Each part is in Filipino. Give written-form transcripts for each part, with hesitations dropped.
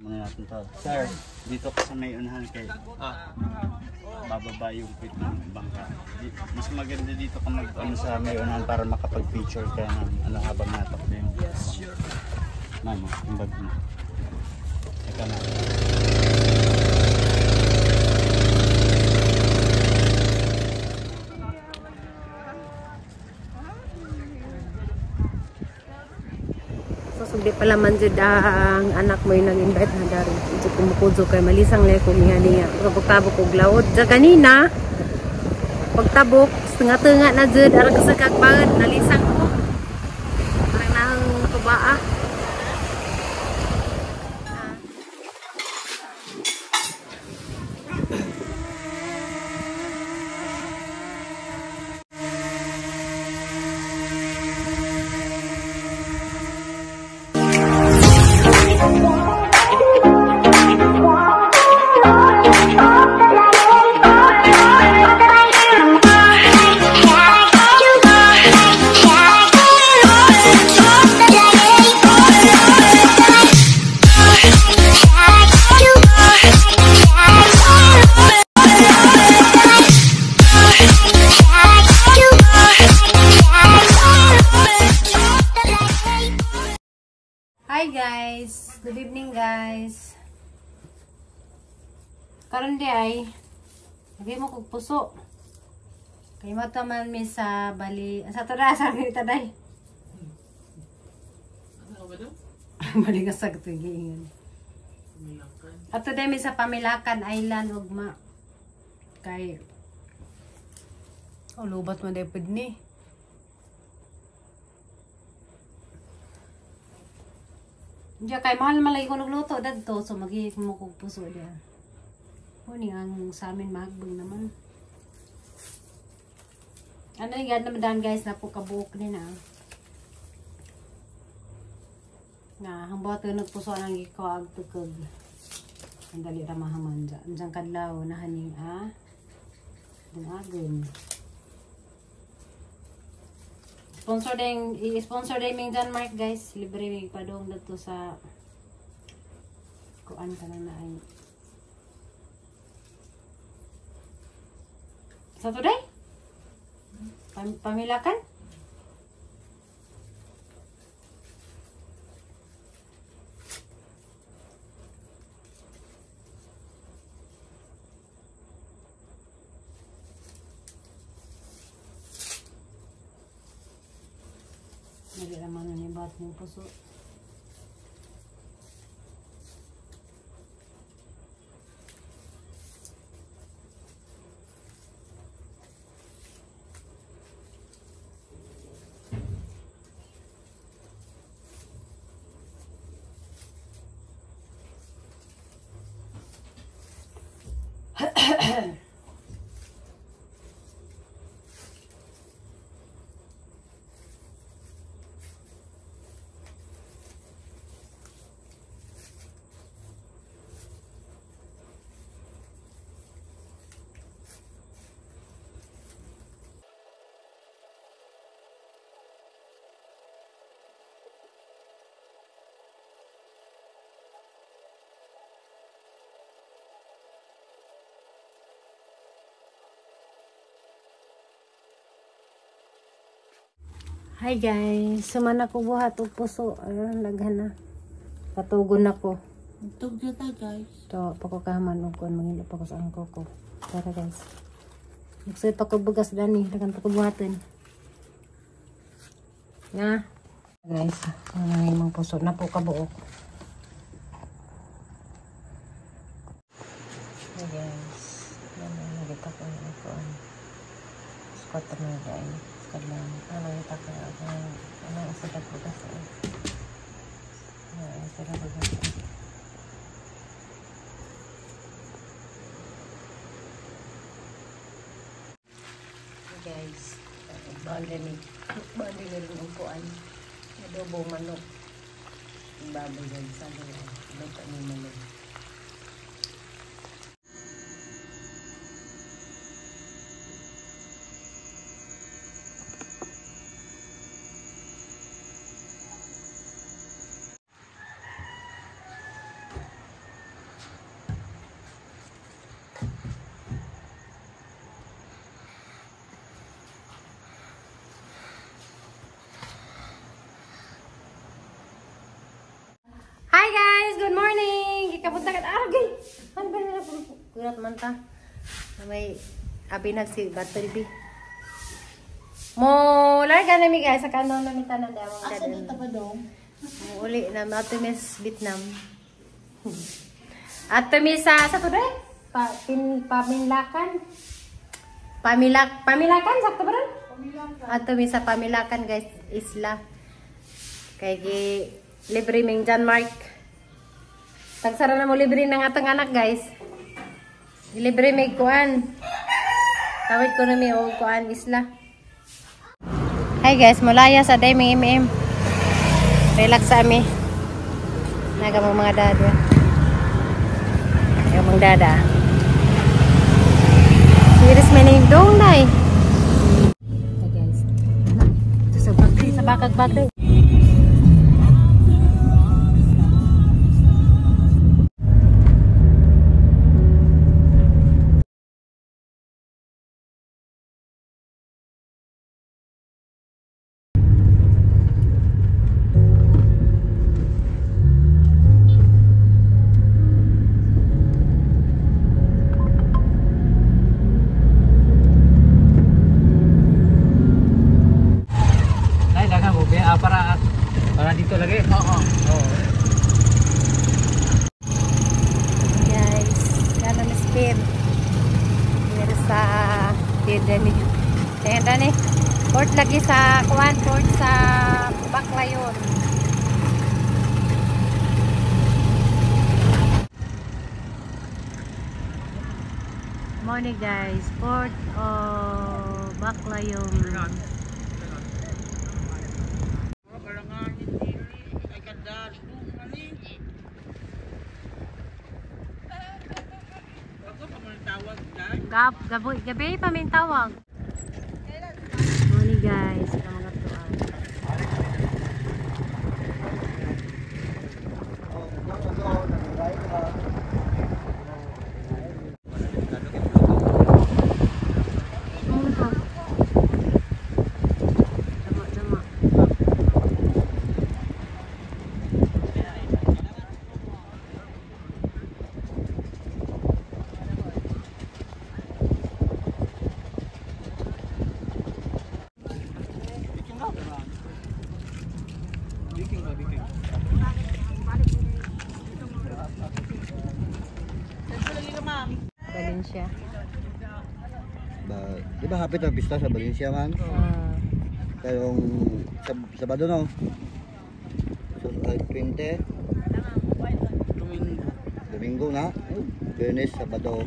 Muna natin to. Sir, dito ka sa may unahan kay bababa yung pit ng bangka. Mas maganda dito ka mag sa may unahan para makapag-feature ka ng habang natakbo yung. Yes, sure. Mamo, yung bag mo. Teka na. Sugdi pala man jud ang anak mo yung nag-invite na dari. Ito kumukudso kay malisang lay ko niya. Pagtabok og laod ja kanina. Pagtabok tunga-tunga na jud ara sa kagbangan nalisang ko. Parang nang tubaa. Hi guys, good evening guys. Karon di ay lagay mo kog puso. Kay mata man mi sa bali. Sa to sa kita day. Ano ba do? Bali ka sa tugingan. Ato day mi sa Pamilakan Island ugma. Kay lubat man day pud ni. Diya kay mahal malay ko nagluto dadto so magihik mo kog puso diya. Kuni ang sa amin mahagbang naman. Ano yung ganda naman guys na po kabuok din na hambot ko nagpuso ang ikaw ag tukog. Ang dali ra mahaman dyan. Diyan kadlaw na haning dumagon. I-sponsor din ming John Mark guys. Libre may padong dito sa kuan ka na ay. Sa today? Pamilakan? Lagi naman na nibat ng puso. Hi guys, sumana ko buhat og puso. Ayun, laghan na. Patugon ako. Tugyo ta guys. To, pagkakaman og kon mangilo pa ko sa angko ko. Tara guys. Nagsuot pa ko bugas dani, laghan pa ko buhaton. Nga. Guys, ang imong puso na po kabuok. Hey guys, nagita ko yung ikon. Squat na guys. Kadang ano kita ke ano sudah bukas ya sudah bukas guys banda nih ng upuan adobo manok baboy yan sa bata ni manok. kapunta ka argay. Ano ba nila po? Kurat man ta. May abinag si Battery. Mo larga na mi guys sa kanon na mi tanan daw ang Asa dito pa dong? uli na ato mis Vietnam. Ato mi sa to dai? Paminlakan. Pamilakan sakto ba ron? Ato mi sa Pamilakan guys, isla. Kay gi libre ming John Mark. Tagsara na mo libre ng atong anak guys. Libre may kuan. Tawid ko na may o kuan isla. Hi guys, mulaya sa day may relax sa ami. Naga mo mga dada. Yung mga dada. Siris maning dong nay. Hi guys. Sa bakag-bakag. Para dito lagi. Oo. Guys, kana na speed. Dito sa Tidani. Tingnan ni. Port lagi sa kuan, port sa Baclayon. Morning guys, port of Baclayon. Gabi pa may tawag. Morning guys, ito mga tuan. Valencia. Di ba hapit ang pista sa Valencia man? Kayong Sabado no? So, 20 Domingo na? Biyernes, Sabado.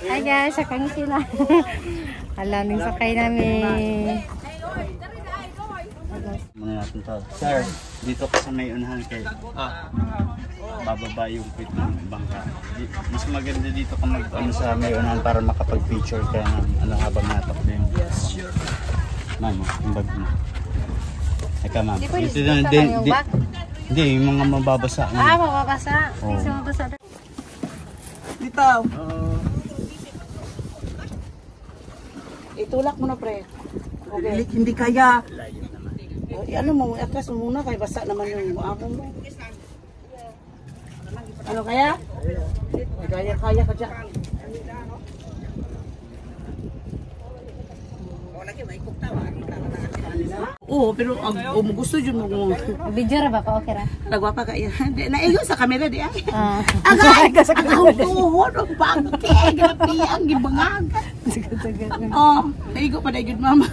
Hi guys, sakay sila. Alaming sakay namin. Muna natin to. Sir, dito ka sa may unahan kay bababa yung pit ng bangka. Mas maganda dito ka mag sa may unahan para makapag-picture ka ng habang natakbo yung. Yes, sure. Ma'am, yung bag mo. Eka ma'am. Hindi, yung mga mababasa. Mababasa. Oh. Mababasa. Dito. Itulak mo na pre. Okay. Hindi kaya. Ano mo, atras mo muna kay basa naman yung ako mo. Ano kaya? Kaya ka dyan. Oo, pero gusto yun mo. Video ra ba pa okay ra? Nagwapa ka yan. Naigo sa kamera di ay. Agay ka sa Ang tuhod, ang bangke, grabe ang gibangag. Oh, naigo pa na yun mama.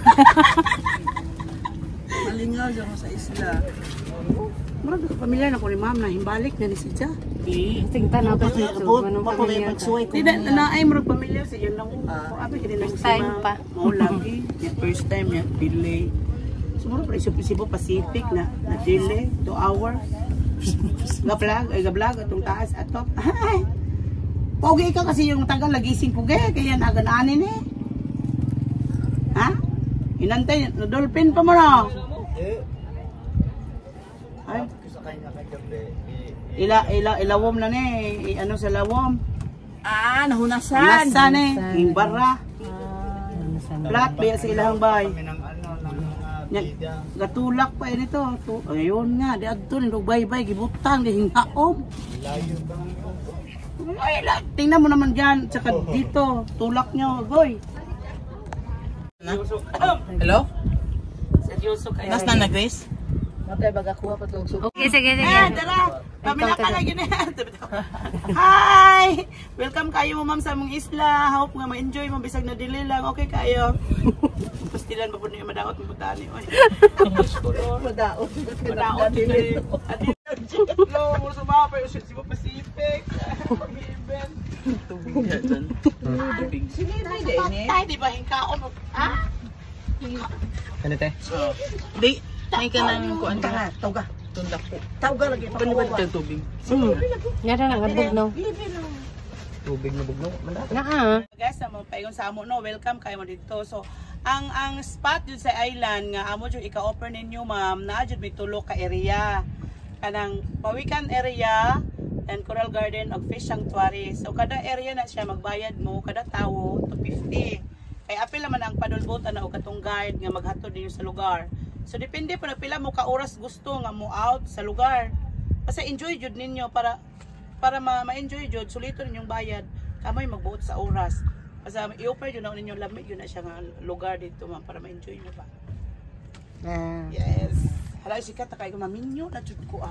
Malingaw dyan sa isla. Marami ka pamilya na ko ni ma'am na himbalik na ni siya. Tingta na pa sa Abot, pamilya pagsuway ko. Hindi na ay marami pamilya sa yun lang. Abi kini lang First time pa. Mao lagi. First time ya delay. Siguro pa Cebu Pacific na delay 2 hours. Ga-vlog atong taas ato. Ay. Pogi ka kasi yung tagal lagising pugi kaya nagananin eh. Ha? Inantay, dolphin pa mo na. Ay. Ilawom na ni, ano sa lawom. Nahunasan. Nasan eh, yung barra. Flat ba sa ilahang bahay. Gatulak pa yun ito. Ayun nga, di adto ni baybay gibutang di hingaom. Ay, tingnan mo naman diyan, tsaka dito, tulak nyo, boy. Hello? Seryoso kayo. Nas na Grace? Okay, sige, sige. Tara, pamila ka lagi na. Hi! Welcome kayo mo ma'am sa among isla. Hope nga ma-enjoy mo bisag na dili lang. Okay kayo. Pastilan pa po niyo madaot mo butani. Oy. Madaot. Madaot dili. Ati lo mo sa mapa yung si Pacific. Even. Tubig diyan. Tubig. Sini na din eh. Di ba hingkaon mo? Ha? Ano te? Di. May ka nang kuan ka. Tawga. Tundak po. Tawga lagi. Panibad ka tubig. Yara na, ngadbog no. Tubig na bugno. Naa. Guys, mo paingon sa amo no, welcome kayo mo dito. So, ang spot jud sa island nga amo jud ika-offer ninyo ma'am, naa jud may tulo ka area. Kanang Pawikan area and Coral Garden of Fish Sanctuary. So kada area na siya magbayad mo kada tawo to 50. Kay apil naman ang paddle boat ana o katong guide nga maghatod ninyo sa lugar. So depende po na pila mo ka oras gusto nga mo out sa lugar. Basta enjoy jud ninyo para ma-enjoy jud sulito ninyong bayad. Kamoy magbuot sa oras. Basta i-offer jud na ninyo lamig yun na siya nga lugar dito ma'am para ma-enjoy mo ba. Yes. Hala sikat ta kay maminyo na jud ko.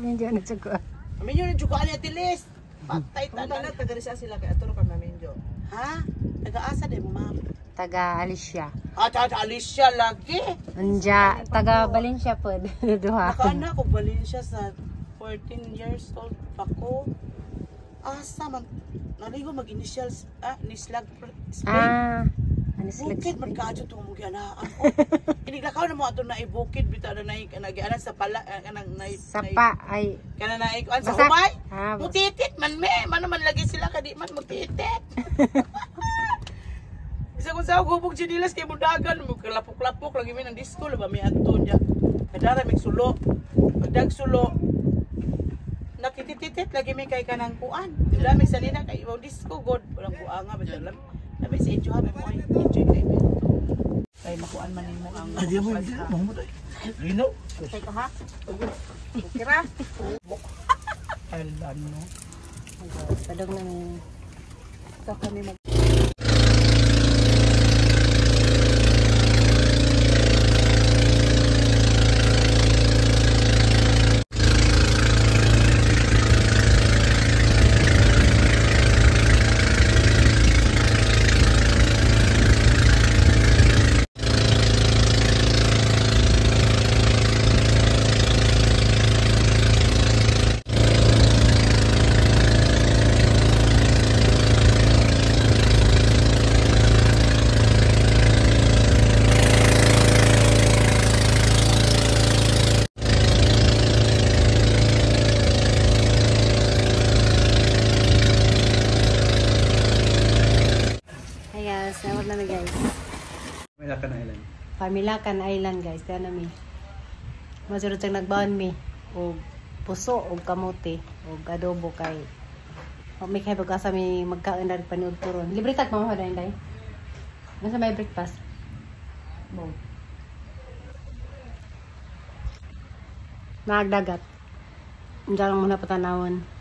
Hindi na siya ko. Maminyo na jud ko ani atilis. Patay ta na. Taga-risa sila kay aturo ka maminjo. Ha? Taga-asa din mo ma'am. Taga Alicia. Taga Alicia lagi. Anja, taga Valencia po. Duha. Nakaanak ko Valencia sa 14 years old pa ko. Asa man naligo mag-initials Nislag Spain. Ano sila? Bukid man kaadyo to mo gianaan. Iniglakaw na mo ato na ibukid bitaw na nagianan sa pala kanang Sapa ay kana na ikuan sa Basta- umay. Ah, Mutitit man me, man man lagi sila kadi man mutitit. Isa kung sa gubog jinilas kay mudagan mo kalapok-lapok lagi mi nang disco ba mi adto nya. Kadara mig sulo. Pagdag sulo. Nakitititit lagi mi kay kanang kuan. Dami sa nina kay ibang disco god walang buanga ba dalam. Sabi sa enjoy mo ay enjoy kay mo. Kay makuan man nimo ang Adi mo hindi mo dai. Lino. Teka ha. Kira. Aldan no. padog na ni. Ito kami mag Nawag na guys. Pamilakan Island. Pamilakan Island guys. Kaya na mi. Masurot ang nagbaon mi. O puso o kamote. O adobo kay. O may kaya pagkasa mi magkain na rin paniod turon. Libre tag mamaha na yun. Nasa may breakfast. Bo. Nagdagat. Diyan lang muna patanawon.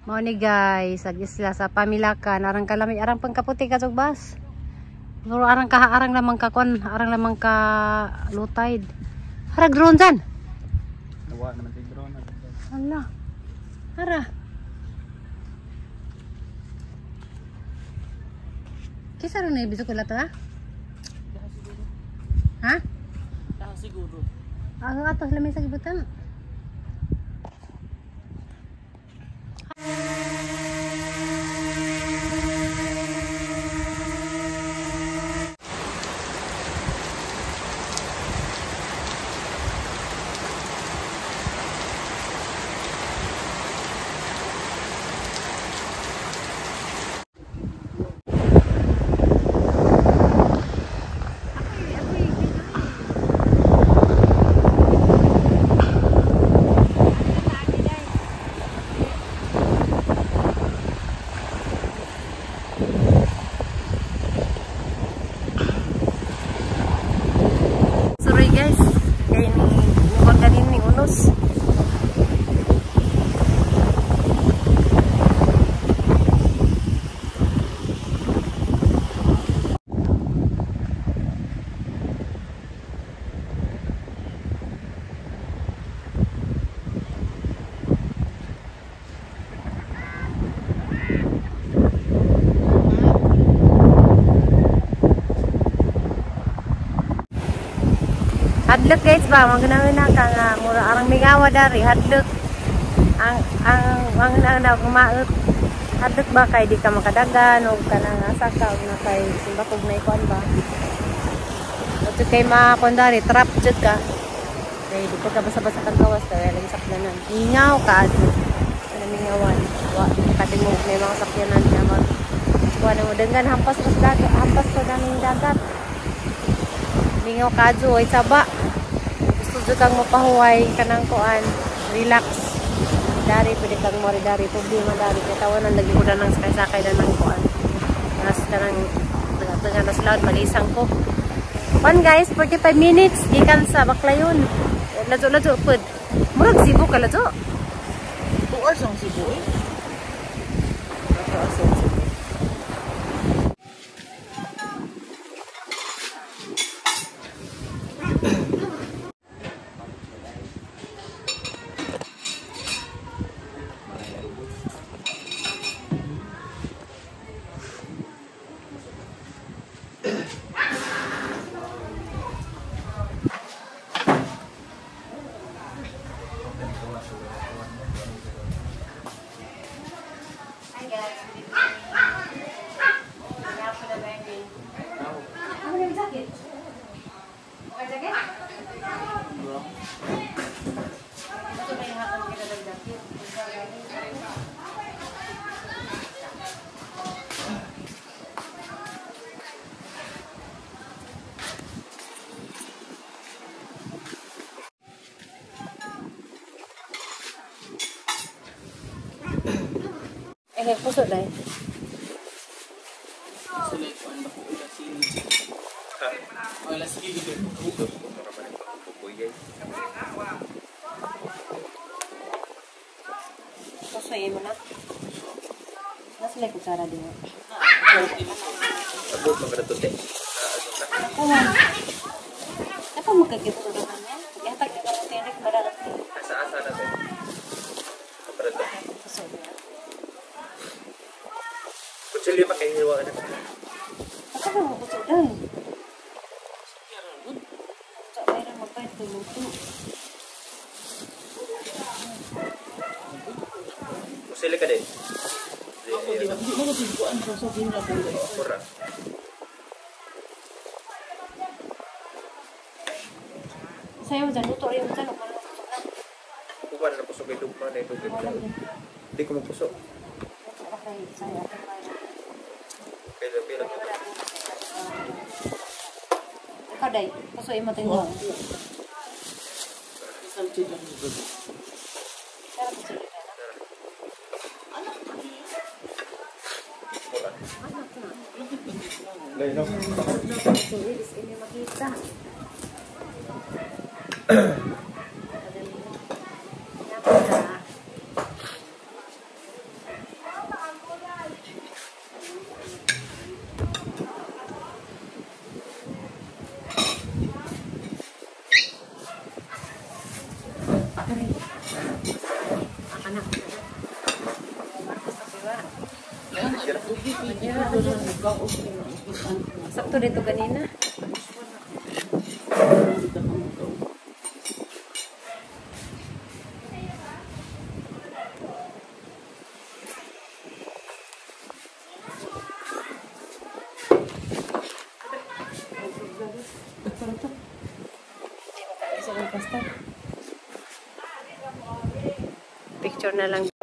Mao ni guys, ag isla sa Pamilakan, arang kalami, arang pangkaputi ka bas. Pero arang lamang ka kon, arang lamang ka low tide. Harag drone dyan. Nawa naman tayo drone. Hala. Hara. Kisa rin na ibig ko lato ha? Ha? siguro. Ang atas lamay sa gibutan. Hadlok guys ba, magna-una ka nga mura arang mingawa dari hadlok. Ang nagmaot. Hadlok ba kay di ka makadagan o kanang asa ka og na kay simbakog na ikuan ba. Ito kay makondari trap jud ka. Kay di ka basa-basa kang kawas kay lagi sakyanan. Ingaw ka adto. Ano mingawan? Wa kadingog may mga sakyanan niya mag kuan mo dengan hampas sa dagat, hampas sa daming dagat. Mingaw ka adto ay saba. Gusto jud kang mapahuway kanang kuan, relax. Dari pwede kang mori dari problema dari katawanan lagi ko na ng sakay-sakay na ng kuan. Nas kanang tengah nas laut malisang ko. Pan guys, 45 minutes gikan sa Baclayon. Lajo-lajo pud. Murag Cebu ka lajo. 2 hours ang Cebu eh. Puso dahil. Sila ikuan ba ko ila sili. Wala sili din. Pasuyin mo na. Nasa may kutsara din mo. Sabot magkatuti. Ako man. Ako magkagito ko naman yan. Yatag na lang tinik maralat. Asa-asa na to. Kaparat to. Pasuyin na. Kutsili pa kayo hiwa na. Ako ba mo kutsara dahil? Sa mayroon magpahit ko luto. Kutsili ka din. Ako di mo tiguan sa sabihin na ko. Pura. Sa'yo dyan, luto rin mo dyan. Ako na luto na. Kukuha na pusok ito pa na ito. Hindi ko mapusok. Luto ka kayo. Sa'yo ating kayo. Pila. Ikaw day, pasuyin mo tingnan. Isang chika ng gabi. Pero pasuyin ka na. Pura. Lain no. Pasuyin, is ini makita. Sakto dito kanina. Picture na lang.